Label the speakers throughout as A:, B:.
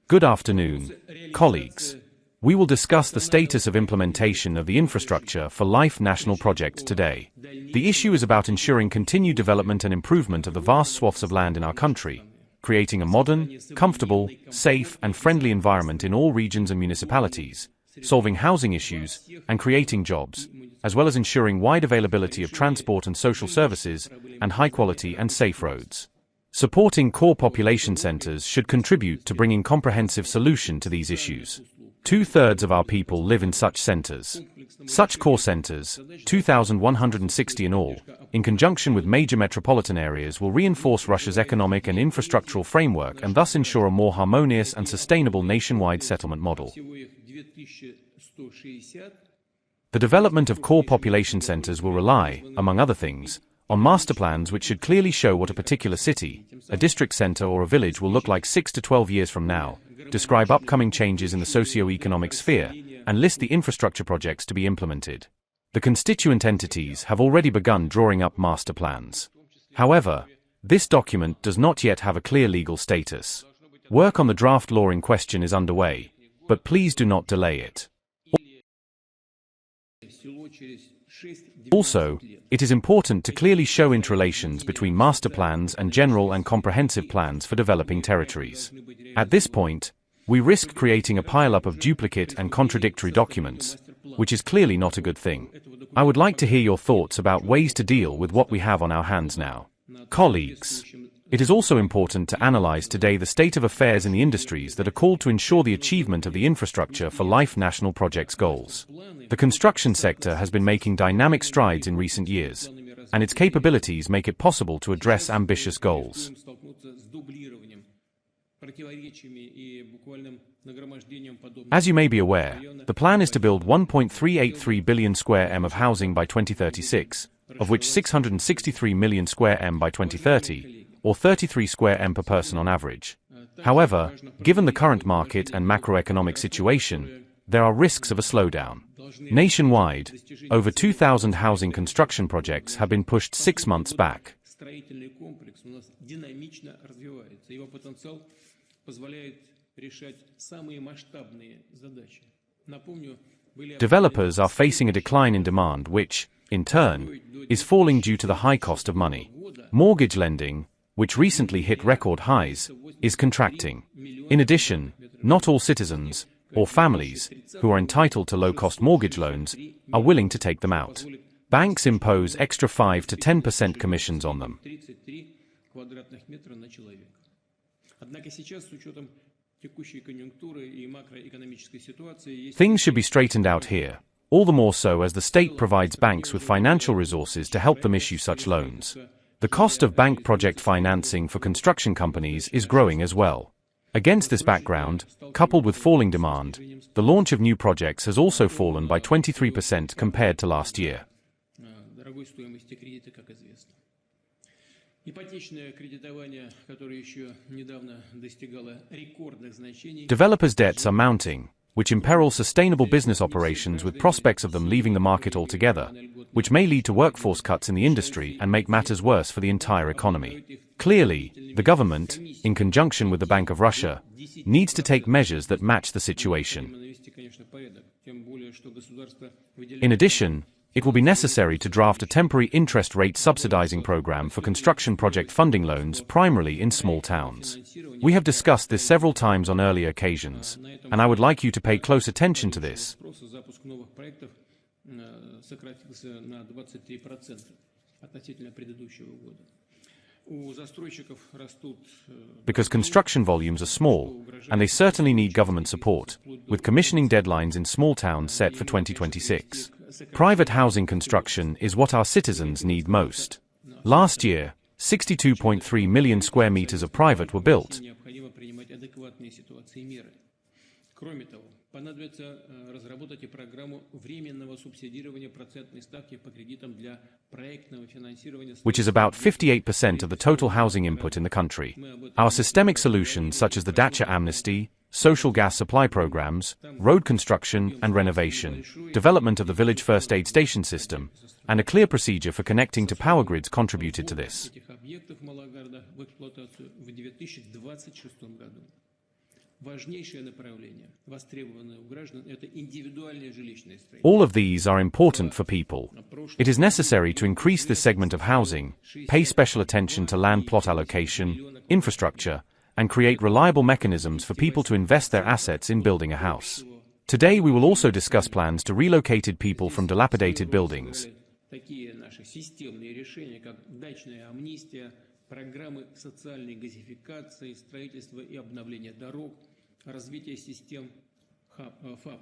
A: Good afternoon, colleagues. We will discuss the status of implementation of the Infrastructure for Life national project today. The issue is about ensuring continued development and improvement of the vast swaths of land in our country, creating a modern, comfortable, safe and friendly environment in all regions and municipalities, solving housing issues, and creating jobs, as well as ensuring wide availability of transport and social services, and high-quality and safe roads. Supporting core population centers should contribute to bringing comprehensive solution to these issues. 2/3 of our people live in such centers. Such core centers, 2,160 in all, in conjunction with major metropolitan areas, will reinforce Russia's economic and infrastructural framework and thus ensure a more harmonious and sustainable nationwide settlement model. The development of core population centers will rely, among other things, on master plans which should clearly show what a particular city, a district center or a village will look like 6 to 12 years from now, describe upcoming changes in the socio-economic sphere, and list the infrastructure projects to be implemented. The constituent entities have already begun drawing up master plans. However, this document does not yet have a clear legal status. Work on the draft law in question is underway, but please do not delay it. Also, it is important to clearly show interrelations between master plans and general and comprehensive plans for developing territories. At this point, we risk creating a pile-up of duplicate and contradictory documents, which is clearly not a good thing. I would like to hear your thoughts about ways to deal with what we have on our hands now. Colleagues, it is also important to analyze today the state of affairs in the industries that are called to ensure the achievement of the Infrastructure for Life national project's goals. The construction sector has been making dynamic strides in recent years, and its capabilities make it possible to address ambitious goals. As you may be aware, the plan is to build 1.383 billion square m of housing by 2036, of which 663 million square m by 2030, or 33 square m per person on average. However, given the current market and macroeconomic situation, there are risks of a slowdown. Nationwide, over 2,000 housing construction projects have been pushed 6 months back. Developers are facing a decline in demand which, in turn, is falling due to the high cost of money. Mortgage lending, which recently hit record highs, is contracting. In addition, not all citizens, or families, who are entitled to low-cost mortgage loans, are willing to take them out. Banks impose extra 5 to 10% commissions on them. Things should be straightened out here, all the more so as the state provides banks with financial resources to help them issue such loans. The cost of bank project financing for construction companies is growing as well. Against this background, coupled with falling demand, the launch of new projects has also fallen by 23% compared to last year. Developers' debts are mounting, which imperil sustainable business operations with prospects of them leaving the market altogether, which may lead to workforce cuts in the industry and make matters worse for the entire economy. Clearly, the government, in conjunction with the Bank of Russia, needs to take measures that match the situation. In addition, it will be necessary to draft a temporary interest rate subsidizing program for construction project funding loans primarily in small towns. We have discussed this several times on earlier occasions, and I would like you to pay close attention to this. Because construction volumes are small, and they certainly need government support, with commissioning deadlines in small towns set for 2026. Private housing construction is what our citizens need most. Last year, 62.3 million square meters of private were built. Which is about 58% of the total housing input in the country. Our systemic solutions such as the dacha amnesty, social gas supply programs, road construction and renovation, development of the village first aid station system, and a clear procedure for connecting to power grids contributed to this. All of these are important for people. It is necessary to increase this segment of housing, pay special attention to land plot allocation, infrastructure, and create reliable mechanisms for people to invest their assets in building a house. Today we will also discuss plans to relocate people from dilapidated buildings.
B: Программы социальной газификации, строительства и обновления дорог, развитие систем ФАПов.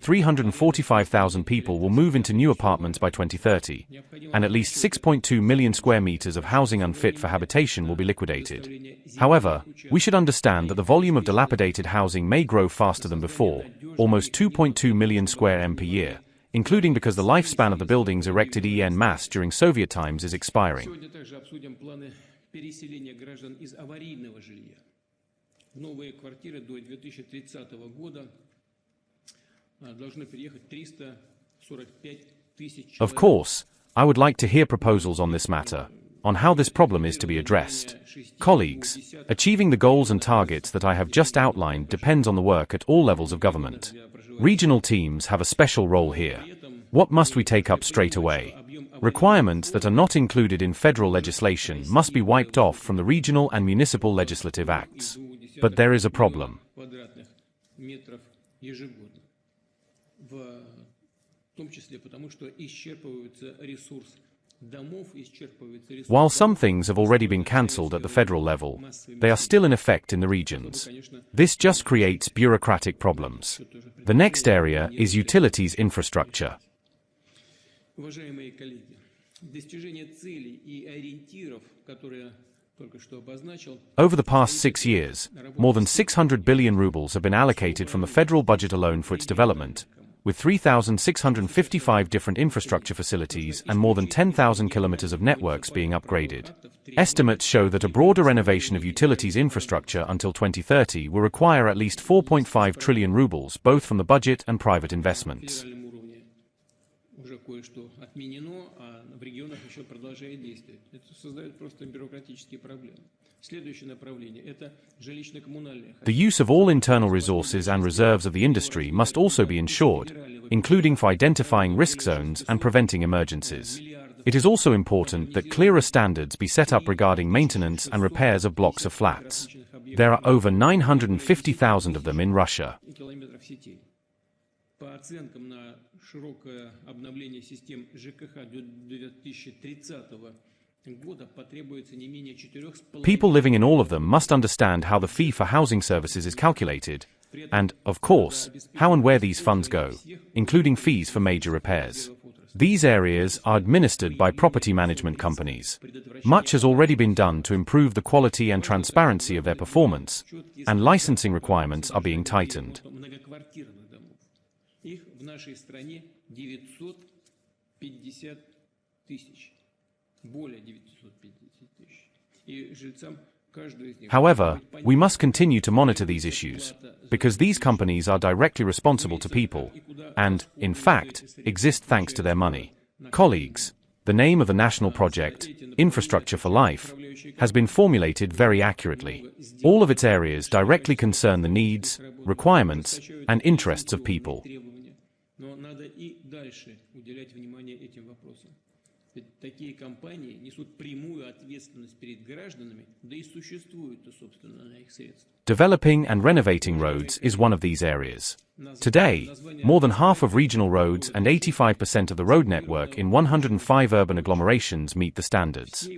A: 345,000 people will move into new apartments by 2030, and at least 6.2 million square meters of housing unfit for habitation will be liquidated. However, we should understand that the volume of dilapidated housing may grow faster than before, almost 2.2 million square m per year, including because the lifespan of the buildings erected en masse during Soviet times is expiring. Of course, I would like to hear proposals on this matter, on how this problem is to be addressed. Colleagues, achieving the goals and targets that I have just outlined depends on the work at all levels of government. Regional teams have a special role here. What must we take up straight away? Requirements that are not included in federal legislation must be wiped off from the regional and municipal legislative acts. But there is a problem. While some things have already been cancelled at the federal level, they are still in effect in the regions. This just creates bureaucratic problems. The next area is utilities infrastructure. Over the past 6 years, more than 600 billion rubles have been allocated from the federal budget alone for its development, with 3,655 different infrastructure facilities and more than 10,000 kilometers of networks being upgraded. Estimates show that a broader renovation of utilities infrastructure until 2030 will require at least 4.5 trillion rubles, both from the budget and private investments. The use of all internal resources and reserves of the industry must also be ensured, including for identifying risk zones and preventing emergencies. It is also important that clearer standards be set up regarding maintenance and repairs of blocks of flats. There are over 950,000 of them in Russia. People living in all of them must understand how the fee for housing services is calculated, and, of course, how and where these funds go, including fees for major repairs. These areas are administered by property management companies. Much has already been done to improve the quality and transparency of their performance, and licensing requirements are being tightened. However, we must continue to monitor these issues, because these companies are directly responsible to people, and, in fact, exist thanks to their money. Colleagues, the name of the national project, Infrastructure for Life, has been formulated very accurately. All of its areas directly concern the needs, requirements, and interests of people. Developing and renovating roads is one of these areas. Today, more than half of regional roads and 85% of the road network in 105 urban agglomerations meet the standards.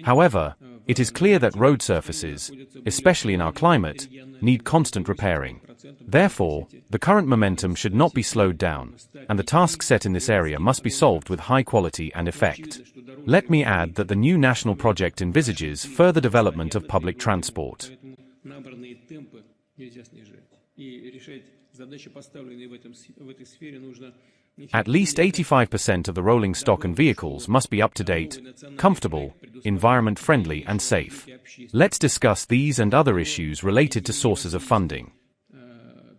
A: However, it is clear that road surfaces, especially in our climate, need constant repairing. Therefore, the current momentum should not be slowed down, and the tasks set in this area must be solved with high quality and effect. Let me add that the new national project envisages further development of public transport.
B: Задачи, поставленные в этой сфере, нужно
A: At least 85% of the rolling stock and vehicles must be up-to-date, comfortable, environment-friendly and safe. Let's discuss these and other issues related to sources of funding.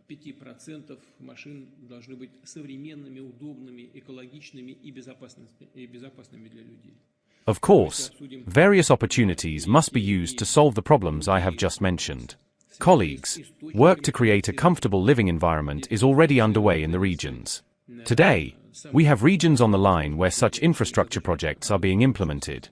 B: 5% машин должны быть современными, удобными, экологичными и безопасными для людей.
A: Of course, various opportunities must be used to solve the problems I have just mentioned. Colleagues, work to create a comfortable living environment is already underway in the regions. Today, we have regions on the line where such infrastructure projects are being implemented.